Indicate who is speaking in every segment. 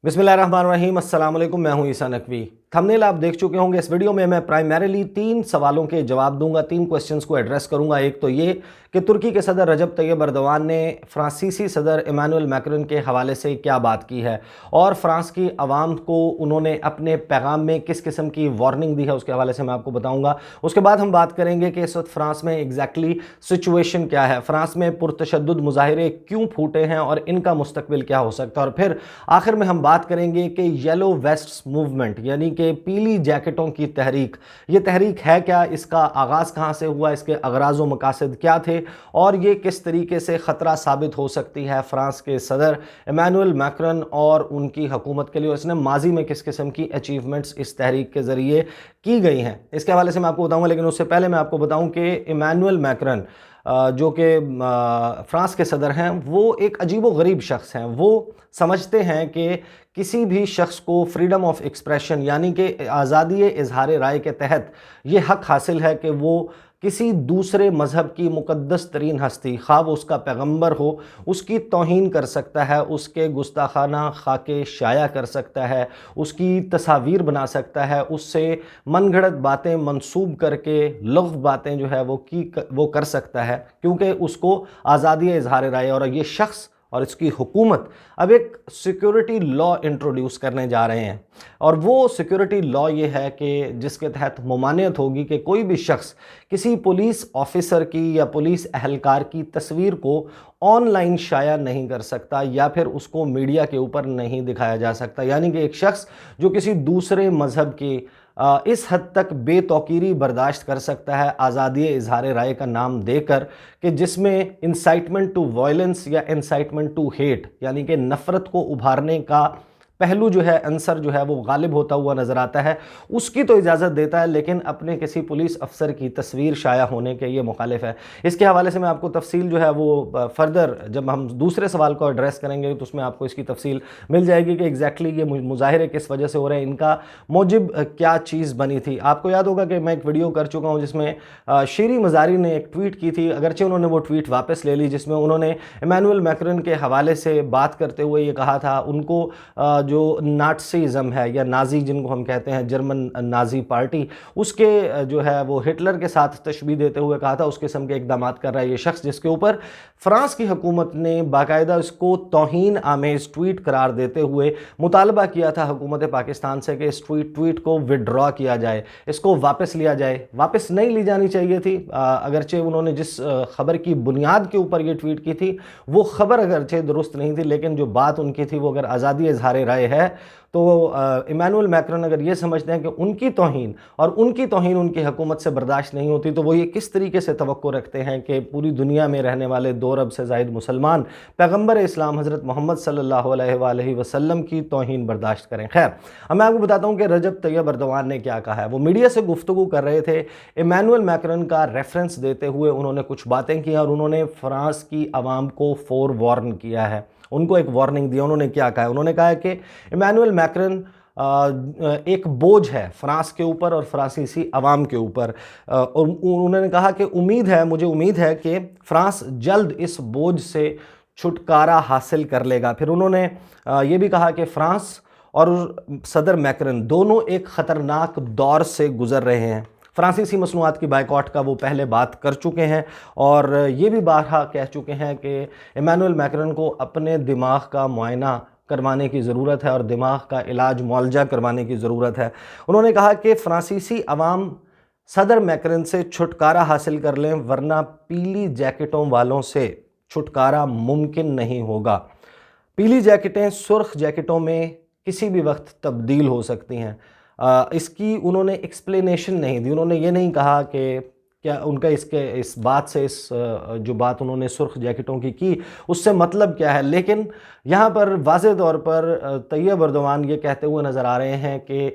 Speaker 1: बिस्मिल्लाहिर्रहमानिर्रहीम, अस्सलाम वालेकुम। मैं हूं ईसा नकवी। थंबनेल आप देख चुके होंगे। इस वीडियो में मैं प्राइमरीली 3 सवालों के जवाब दूंगा, 3 क्वेश्चंस को एड्रेस करूंगा। एक तो ये कि तुर्की के सदर रजब तैयब एर्दोगान ने फ्रांसीसी सदर इमानुएल मैक्रोन के हवाले से क्या बात की है और फ्रांस की आवाम को उन्होंने अपने पैगाम में किस किस्म की वार्निंग दी है, उसके हवाले से मैं आपको बताऊंगा। उसके बाद हम बात करेंगे कि इस वक्त फ्रांस में एग्जैक्टली सिचुएशन क्या है, फ्रांस में पुरतशद्दुद मुजाहिरे क्यों फूटे हैं और इनका मुस्तकबिल क्या हो सकता है। और फिर आखिर में हम बात करेंगे कि येलो वेस्ट्स मूवमेंट यानी कि पीली जैकेटों की तहरीक, ये तहरीक है क्या, इसका आगाज़ कहाँ से हुआ, इसके अगराज़ व मकासद क्या थे और ये किस तरीके से ख़तरा साबित हो सकती है फ्रांस के सदर इमानुएल मैक्रोन और उनकी हुकूमत के लिए, और इसने माजी में किस किस्म की अचीवमेंट्स इस तहरीक के ज़रिए की गई हैं, इसके हवाले से मैं आपको बताऊँगा। लेकिन उससे पहले मैं आपको बताऊँ कि इमानुएल मैक्रोन जो कि फ्रांस के सदर हैं, वो एक अजीब व गरीब शख्स हैं। वो समझते हैं कि किसी भी शख्स को फ्रीडम ऑफ एक्सप्रेशन यानी कि आज़ादी इजहार राय के तहत ये हक़ हासिल है कि वो किसी दूसरे मज़हब की मुक़द्दस तरीन हस्ती, ख़्वाह वो उसका पैगम्बर हो, उसकी तौहीन कर सकता है, उसके गुस्ताखाना खाके शाया कर सकता है, उसकी तस्वीर बना सकता है, उससे मनगढ़ंत बातें मंसूब करके लग़्व बातें जो है वो कर सकता है, क्योंकि उसको आज़ादी इजहार राय। और ये शख्स और इसकी हुकूमत अब एक सिक्योरिटी लॉ इंट्रोड्यूस करने जा रहे हैं, और वो सिक्योरिटी लॉ ये है कि जिसके तहत ममानियत होगी कि कोई भी शख्स किसी पुलिस ऑफिसर की या पुलिस अहलकार की तस्वीर को ऑनलाइन शाया नहीं कर सकता या फिर उसको मीडिया के ऊपर नहीं दिखाया जा सकता। यानी कि एक शख्स जो किसी दूसरे मज़हब की इस हद तक बेतौकीरी बर्दाश्त कर सकता है आज़ादी इजहार राय का नाम देकर, कि जिसमें इंसाइटमेंट टू वायलेंस या इंसाइटमेंट टू हेट यानी कि नफ़रत को उभारने का पहलू जो है, आंसर जो है वो गालिब होता हुआ नज़र आता है, उसकी तो इजाज़त देता है, लेकिन अपने किसी पुलिस अफसर की तस्वीर शाया होने के ये मुखालिफ है। इसके हवाले से मैं आपको तफसील जो है वो फर्दर जब हम दूसरे सवाल को एड्रेस करेंगे तो उसमें आपको इसकी तफसील मिल जाएगी कि एग्जैक्टली ये मुजाहिरे किस वजह से हो रहे हैं, इनका मौजिब क्या चीज़ बनी थी। आपको याद होगा कि मैं एक वीडियो कर चुका हूँ जिसमें शीरी मज़ारी ने एक ट्वीट की थी, अगरचे उन्होंने वो ट्वीट वापस ले ली, जिसमें उन्होंने इमानुएल मैक्रोन के हवाले से बात करते हुए ये कहा था, उनको जो नाटसीज़म है या नाजी जिनको हम कहते हैं, जर्मन नाजी पार्टी, उसके जो है वो हिटलर के साथ तशबीह देते हुए कहा था उस किस्म के इक़दाम कर रहा है ये शख्स, जिसके ऊपर फ्रांस की हुकूमत ने बाकायदा इसको तौहीन आमेज़ ट्वीट करार देते हुए मुतालबा किया था हुकूमत पाकिस्तान से कि इस ट्वीट को विड्रॉ किया जाए, इसको वापस लिया जाए। वापस नहीं ली जानी चाहिए थी, अगरचे उन्होंने जिस खबर की बुनियाद के ऊपर ये ट्वीट की थी वो खबर अगरचे दुरुस्त नहीं थी, लेकिन जो बात उनकी थी वो अगर आज़ादी इजहार राय है तो इमानुएल मैक्रोन अगर ये समझते हैं कि उनकी तौहीन उनकी हुकूमत से बर्दाश्त नहीं होती, तो वो ये किस तरीके से तवक्को रखते हैं कि पूरी दुनिया में रहने वाले 2 अरब से ज़ायद मुसलमान पैगम्बर इस्लाम हज़रत मोहम्मद सल्लल्लाहु अलैहि वसल्लम की तौहीन बर्दाश्त करें। खैर, अब मैं आपको बताता हूँ कि रजब तैयब एर्दोगान ने क्या कहा है। वो मीडिया से गुफ्तगू कर रहे थे, इमानुएल मैक्रोन का रेफरेंस देते हुए उन्होंने कुछ बातें की और उन्होंने फ्रांस की आवाम को फोरवार्न किया है, उनको एक वार्निंग दी। उन्होंने क्या कहा, उन्होंने कहा कि इमानुएल मैक्रोन एक बोझ है फ्रांस के ऊपर और फ्रांसीसी अवाम के ऊपर, और उन्होंने कहा कि मुझे उम्मीद है कि फ्रांस जल्द इस बोझ से छुटकारा हासिल कर लेगा। फिर उन्होंने ये भी कहा कि फ्रांस और सदर मैक्रोन दोनों एक ख़तरनाक दौर से गुज़र रहे हैं। फ्रांसीसी मसनूआत की बाइकॉट का वो पहले बात कर चुके हैं और ये भी बारहा कह चुके हैं कि इमानुएल मैक्रोन को अपने दिमाग का मुआयना करवाने की ज़रूरत है और दिमाग का इलाज मुआलजा करवाने की ज़रूरत है। उन्होंने कहा कि फ्रांसीसी अवाम सदर मैक्रोन से छुटकारा हासिल कर लें, वरना पीली जैकेटों वालों से छुटकारा मुमकिन नहीं होगा। पीली जैकेटें सुर्ख जैकेटों में किसी भी वक्त तब्दील हो सकती हैं। इसकी उन्होंने एक्सप्लेनेशन नहीं दी, उन्होंने ये नहीं कहा कि क्या उनका इस बात से जो बात उन्होंने सुर्ख जैकेटों की उससे मतलब क्या है। लेकिन यहाँ पर वाज़ेह तौर पर तैयब एर्दोगान ये कहते हुए नज़र आ रहे हैं कि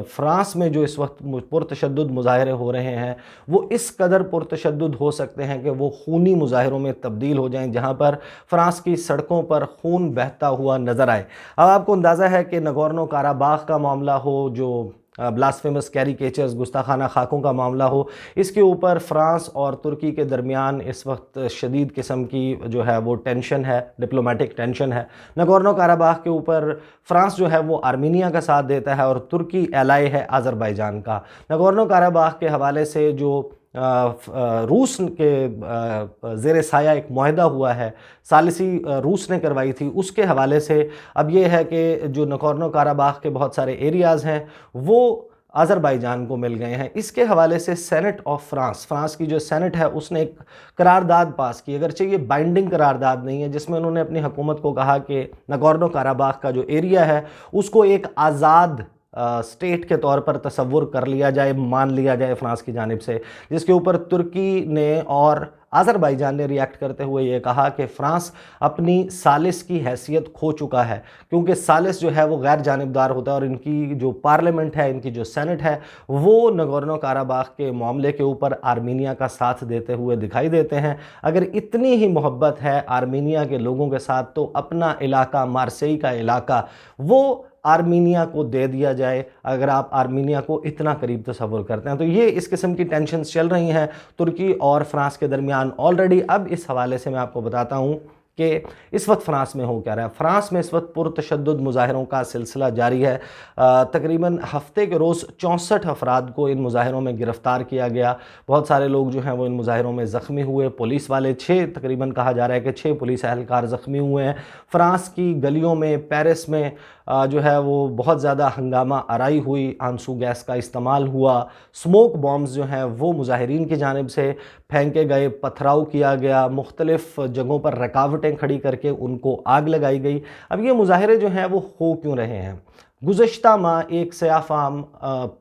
Speaker 1: फ़्रांस में जो इस वक्त पुरतशद्दुद मुज़ाहिरे हो रहे हैं वो इस कदर पुरतशद्दुद हो सकते हैं कि वो खूनी मुज़ाहिरों में तब्दील हो जाएं, जहाँ पर फ़्रांस की सड़कों पर खून बहता हुआ नज़र आए। अब आपको अंदाज़ा है कि नगोर्नो काराबाख का मामला हो, जो ब्लास्फेमस कैरिकेचर्स, गुस्ताखाना खाकों का मामला हो, इसके ऊपर फ्रांस और तुर्की के दरमियान इस वक्त शदीद किस्म की जो है वो टेंशन है, डिप्लोमेटिक टेंशन है। नगोर्नो काराबाख के ऊपर फ्रांस जो है वो आर्मीनिया का साथ देता है और तुर्की एलाई है आज़रबाईजान का। नगोर्नो काराबाख के हवाले से जो रूस के ज़ेर साया एक मुआहदा हुआ है, सालिसी रूस ने करवाई थी, उसके हवाले से अब ये है कि जो नगोर्नो काराबाख के बहुत सारे एरियाज़ हैं वो आज़रबाईजान को मिल गए हैं। इसके हवाले से सेनेट ऑफ फ्रांस की जो सेनेट है उसने एक करारदाद पास की, अगरचे ये बाइंडिंग करारदाद नहीं है, जिसमें उन्होंने अपनी हुकूमत को कहा कि नगोर्नो काराबाख का जो एरिया है उसको एक आज़ाद स्टेट के तौर पर तसव्वुर कर लिया जाए, मान लिया जाए फ्रांस की जानिब से, जिसके ऊपर तुर्की ने और आज़रबाईजान ने रिएक्ट करते हुए ये कहा कि फ़्रांस अपनी सालिस की हैसियत खो चुका है, क्योंकि सालिस जो है वो गैर जानिबदार होता है और इनकी जो पार्लियामेंट है, इनकी जो सेनेट है, वो नगोर्नो काराबाख के मामले के ऊपर आर्मीनिया का साथ देते हुए दिखाई देते हैं। अगर इतनी ही मोहब्बत है आर्मीनिया के लोगों के साथ तो अपना इलाका, मार्सेई का इलाका, वो आर्मीनिया को दे दिया जाए, अगर आप आर्मीनिया को इतना करीब तस्वुर करते हैं। तो ये इस किस्म की टेंशन्स चल रही हैं तुर्की और फ्रांस के दरमियान ऑलरेडी। अब इस हवाले से मैं आपको बताता हूँ कि इस वक्त फ़्रांस में हो क्या रहा है। फ़्रांस में इस वक्त पुरतशद्दुद मुज़ाहरों का सिलसिला जारी है। तकरीबन हफ्ते के रोज़ 64 अफराद को इन मुज़ाहरों में गिरफ़्तार किया गया। बहुत सारे लोग जो हैं वो इन मुज़ाहरों में ज़ख्मी हुए। पुलिस वाले 6 तकरीबन कहा जा रहा है कि 6 पुलिस एहलकार ज़ख्मी हुए हैं। फ़्रांस की गलियों में, पेरिस में जो है वो बहुत ज़्यादा हंगामा आराई हुई, आंसू गैस का इस्तेमाल हुआ, स्मोक बॉम्ब्स जो हैं वो मुजाहिरीन की जानिब से फेंके गए, पथराव किया गया, मुख्तलिफ़ जगहों पर रुकावटें खड़ी करके उनको आग लगाई गई। अब ये मुजाहिरे जो हैं वो हो क्यों रहे हैं? गुज़श्ता माह एक सयाफ़ाम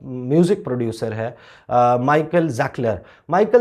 Speaker 1: म्यूज़िक प्रोड्यूसर है माइकल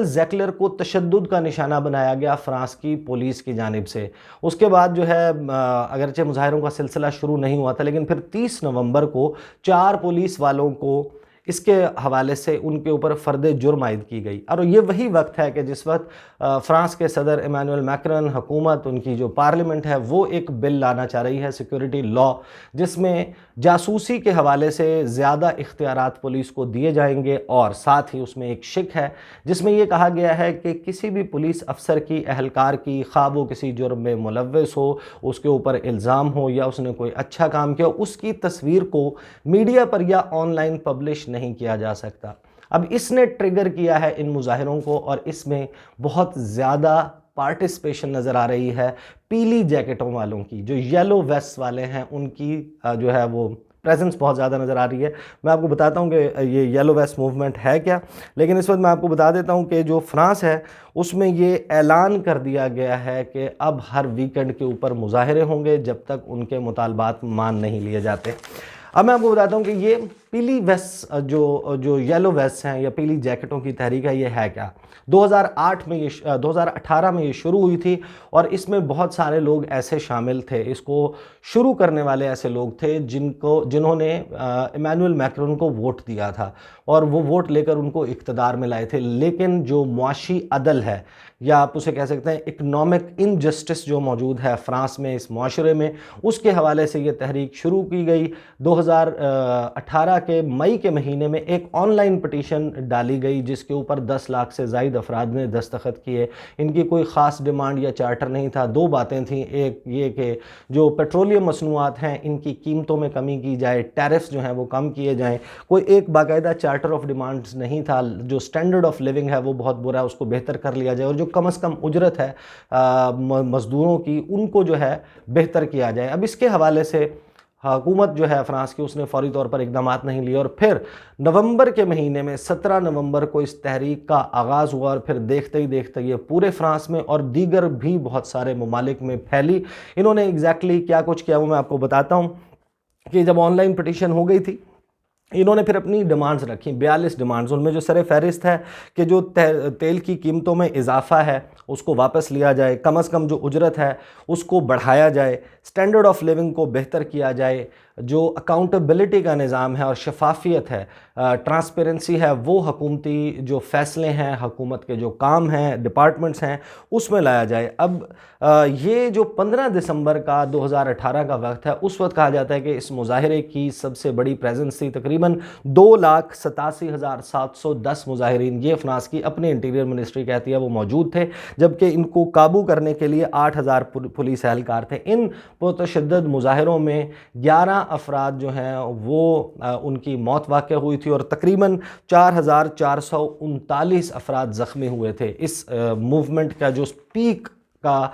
Speaker 1: ज़ैकलर को तशद्दुद का निशाना बनाया गया फ़्रांस की पुलिस की जानिब से। उसके बाद जो है अगरचे मुज़ाहिरों का सिलसिला शुरू नहीं हुआ था, लेकिन फिर 30 नवंबर को 4 पुलिस वालों को इसके हवाले से उनके ऊपर फ़र्द जुर्म आयद की गई। और ये वही वक्त है कि जिस वक्त फ़्रांस के सदर इमानुएल मैक्रोन, हुकूमत, उनकी जो पार्लियामेंट है वो एक बिल लाना चाह रही है, सिक्योरिटी लॉ, जिसमें जासूसी के हवाले से ज़्यादा इख्तियारात पुलिस को दिए जाएंगे। और साथ ही उसमें एक शिक है जिसमें ये कहा गया है कि किसी भी पुलिस अफसर की, एहलकार की, ख़्वाह वो किसी जुर्म में मुलव्वस हो, उसके ऊपर इल्ज़ाम हो या उसने कोई अच्छा काम किया, उसकी तस्वीर को मीडिया पर या ऑनलाइन पब्लिश नहीं किया जा सकता। अब इसने ट्रिगर किया है इन मुजाहिरों को और इसमें बहुत ज़्यादा पार्टिसिपेशन नज़र आ रही है पीली जैकेटों वालों की, जो येलो वेस्ट वाले हैं उनकी जो है वो प्रेजेंस बहुत ज़्यादा नज़र आ रही है। मैं आपको बताता हूँ कि ये येलो वेस्ट मूवमेंट है क्या, लेकिन इस वक्त मैं आपको बता देता हूँ कि जो फ्रांस है उसमें ये ऐलान कर दिया गया है कि अब हर वीकेंड के ऊपर मुजाहिरे होंगे जब तक उनके मुतालबात मान नहीं लिए जाते। अब मैं आपको बताता हूँ कि ये पीली वेस्ट जो येलो वेस्ट हैं या पीली जैकेटों की तहरीक है, ये है क्या। 2018 में ये शुरू हुई थी और इसमें बहुत सारे लोग ऐसे शामिल थे, इसको शुरू करने वाले ऐसे लोग थे जिन्होंने इमानुएल मैक्रोन को वोट दिया था और वो वोट लेकर उनको इक़्तिदार में लाए थे। लेकिन जो मुआशी अदल है या आप उसे कह सकते हैं इकनॉमिक इनजस्टिस जो मौजूद है फ़्रांस में, इस माशरे में, उसके हवाले से ये तहरीक शुरू की गई। 2018 के मई के महीने में एक ऑनलाइन पिटीशन डाली गई जिसके ऊपर 10 लाख से ज़ायद अफराद ने दस्तखत किए। इनकी कोई ख़ास डिमांड या चार्टर नहीं था। 2 बातें थीं, एक ये कि जो पेट्रोलियम मसनूआत हैं इनकी कीमतों में कमी की जाए, टैरिफ्स जो हैं वो कम किए जाएँ। कोई एक बाकायदा चार्टर ऑफ डिमांड्स नहीं था। जो स्टैंडर्ड ऑफ लिविंग है वो बहुत बुरा है, उसको बेहतर कर लिया जाए और जो कम से कम उजरत है मज़दूरों की उनको जो है बेहतर किया जाए। अब इसके हवाले से हुकूमत जो है फ़्रांस की उसने फ़ौरी तौर पर इक़दामात नहीं लिए और फिर नवंबर के महीने में 17 नवंबर को इस तहरीक का आगाज़ हुआ और फिर देखते ही देखते ये पूरे फ़्रांस में और दीगर भी बहुत सारे ममालिक में फैली। इन्होंने एग्जैक्टली क्या कुछ किया वो मैं आपको बताता हूँ कि जब ऑनलाइन पिटीशन हो गई थी इन्होंने फिर अपनी डिमांड्स रखी, 42 डिमांड्स। उनमें जो सर फहरिस्त है कि जो तेल की कीमतों में इजाफा है उसको वापस लिया जाए, कम से कम जो उजरत है उसको बढ़ाया जाए, स्टैंडर्ड ऑफ लिविंग को बेहतर किया जाए, جو اکاؤنٹیبلٹی کا نظام ہے اور شفافیت ہے، ٹرانسپیرنسی ہے، وہ حکومتی جو فیصلے ہیں، حکومت کے جو کام ہیں، ڈپارٹمنٹس ہیں، اس میں لایا جائے۔ اب یہ جو 15 دسمبر کا 2018 کا وقت ہے، اس وقت کہا جاتا ہے کہ اس مظاہرے کی سب سے بڑی پریزنس تھی، تقریباً 2,87,710 مظاہرین، یہ فرانس کی اپنی انٹیریئر منسٹری کہتی ہے، وہ موجود تھے، جبکہ ان کو قابو کرنے کے لیے 8,000 پولیس اہلکار تھے۔ ان متشدد مظاہروں میں 11 افراد جو ہیں وہ ان کی موت واقع ہوئی تھی اور تقریباً 4,439 افراد زخمی ہوئے تھے۔ اس موومنٹ کا جو پیک کا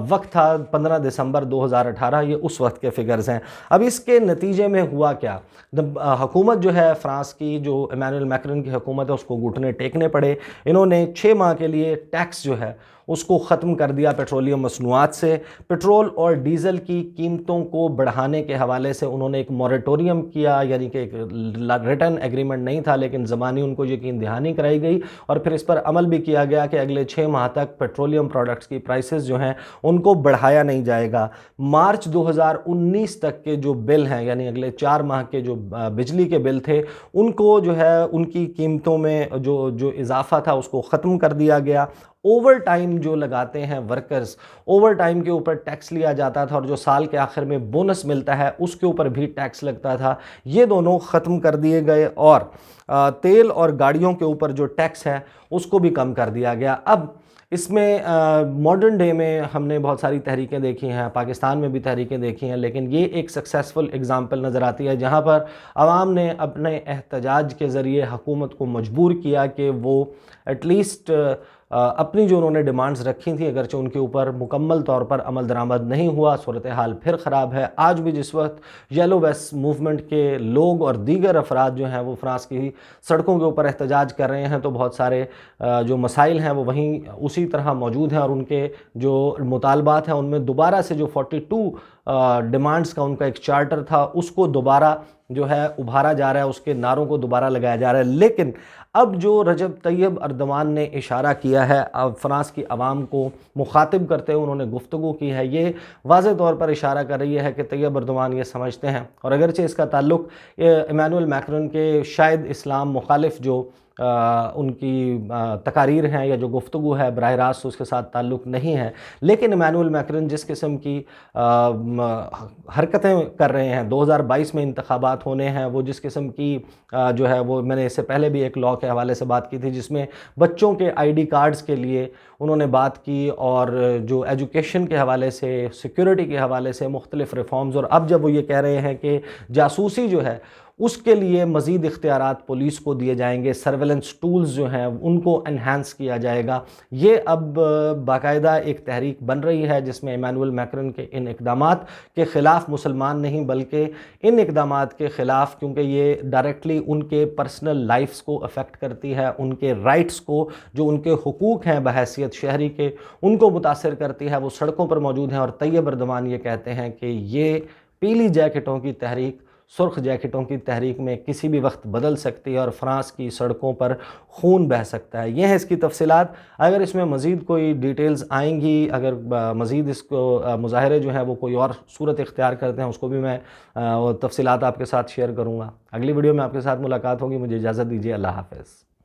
Speaker 1: وقت تھا 15 دسمبر 2018، یہ اس وقت کے فگرز ہیں۔ اب اس کے نتیجے میں ہوا کیا؟ حکومت جو ہے فرانس کی، جو ایمینوئل میکرن کی حکومت ہے، اس کو گھٹنے ٹیکنے پڑے۔ انہوں نے 6 ماہ کے لیے ٹیکس جو ہے اس کو ختم کر دیا پیٹرولیم مصنوعات سے۔ پٹرول اور ڈیزل کی قیمتوں کو بڑھانے کے حوالے سے انہوں نے ایک موریٹوریم کیا، یعنی کہ ایک ریٹن ایگریمنٹ نہیں تھا لیکن زبانی ان کو یقین دہانی کرائی گئی، اور پھر اس پر عمل بھی کیا گیا کہ اگلے 6 ماہ تک پیٹرولیم پروڈکٹس کی پرائسز جو ہیں ان کو بڑھایا نہیں جائے گا۔ مارچ 2019 تک کے جو بل ہیں، یعنی اگلے 4 ماہ کے جو بجلی کے بل تھے، ان کو جو ہے ان کی قیمتوں میں جو اضافہ تھا اس کو ختم کر دیا گیا۔ اوور ٹائم جو لگاتے ہیں ورکرز، اوور ٹائم کے اوپر ٹیکس لیا جاتا تھا، اور جو سال کے آخر میں بونس ملتا ہے اس کے اوپر بھی ٹیکس لگتا تھا، یہ دونوں ختم کر دیے گئے، اور تیل اور گاڑیوں کے اوپر جو ٹیکس ہے اس کو بھی کم کر دیا گیا۔ اب اس میں ماڈرن ڈے میں ہم نے بہت ساری تحریکیں دیکھی ہیں، پاکستان میں بھی تحریکیں دیکھی ہیں، لیکن یہ ایک سکسیسفل اگزامپل نظر آتی ہے جہاں پر عوام نے اپنے احتجاج کے ذریعے حکومت کو مجبور کیا کہ وہ ایٹ لیسٹ اپنی جو انہوں نے ڈیمانڈز رکھی تھیں، اگرچہ ان کے اوپر مکمل طور پر عمل درآمد نہیں ہوا، صورتحال پھر خراب ہے۔ آج بھی جس وقت یلو ویسٹ موومنٹ کے لوگ اور دیگر افراد جو ہیں وہ فرانس کی سڑکوں کے اوپر احتجاج کر رہے ہیں، تو بہت سارے جو مسائل ہیں وہ وہیں اسی طرح موجود ہیں، اور ان کے جو مطالبات ہیں ان میں دوبارہ سے جو 42 ڈیمانڈز کا ان کا ایک چارٹر تھا اس کو دوبارہ جو ہے ابھارا جا رہا ہے، اس کے نعروں کو دوبارہ لگایا جا رہا ہے۔ لیکن اب جو رجب طیب اردوان نے اشارہ کیا ہے، اب فرانس کی عوام کو مخاطب کرتے ہوئے انہوں نے گفتگو کی ہے، یہ واضح طور پر اشارہ کر رہی ہے کہ طیب اردوان یہ سمجھتے ہیں، اور اگرچہ اس کا تعلق ایمینوئل میکرن کے شاید اسلام مخالف جو ان کی تقاریر ہیں یا جو گفتگو ہے براہ راست اس کے ساتھ تعلق نہیں ہے، لیکن ایمینوئل میکرن جس قسم کی حرکتیں کر رہے ہیں، 2022 میں انتخابات ہونے ہیں، وہ جس قسم کی جو ہے وہ میں نے اس سے پہلے بھی ایک لاء کے حوالے سے بات کی تھی جس میں بچوں کے آئی ڈی کارڈز کے لیے انہوں نے بات کی، اور جو ایجوکیشن کے حوالے سے، سیکیورٹی کے حوالے سے مختلف ریفارمز، اور اب جب وہ یہ کہہ رہے ہیں کہ جاسوسی جو ہے اس کے لیے مزید اختیارات پولیس کو دیے جائیں گے، سرویلنس ٹولز جو ہیں ان کو انہینس کیا جائے گا، یہ اب باقاعدہ ایک تحریک بن رہی ہے جس میں ایمینوئل میکرن کے ان اقدامات کے خلاف مسلمان نہیں بلکہ ان اقدامات کے خلاف، کیونکہ یہ ڈائریکٹلی ان کے پرسنل لائفز کو افیکٹ کرتی ہے، ان کے رائٹس کو، جو ان کے حقوق ہیں بحیثیت شہری کے، ان کو متاثر کرتی ہے، وہ سڑکوں پر موجود ہیں۔ اور طیب اردوان یہ کہتے ہیں کہ یہ پیلی جیکٹوں کی تحریک سرخ جیکٹوں کی تحریک میں کسی بھی وقت بدل سکتی ہے اور فرانس کی سڑکوں پر خون بہہ سکتا ہے۔ یہ ہیں اس کی تفصیلات۔ اگر اس میں مزید کوئی ڈیٹیلز آئیں گی، اگر مزید اس کو مظاہرے جو ہیں وہ کوئی اور صورت اختیار کرتے ہیں، اس کو بھی میں تفصیلات آپ کے ساتھ شیئر کروں گا۔ اگلی ویڈیو میں آپ کے ساتھ ملاقات ہوگی، مجھے اجازت دیجیے، اللہ حافظ۔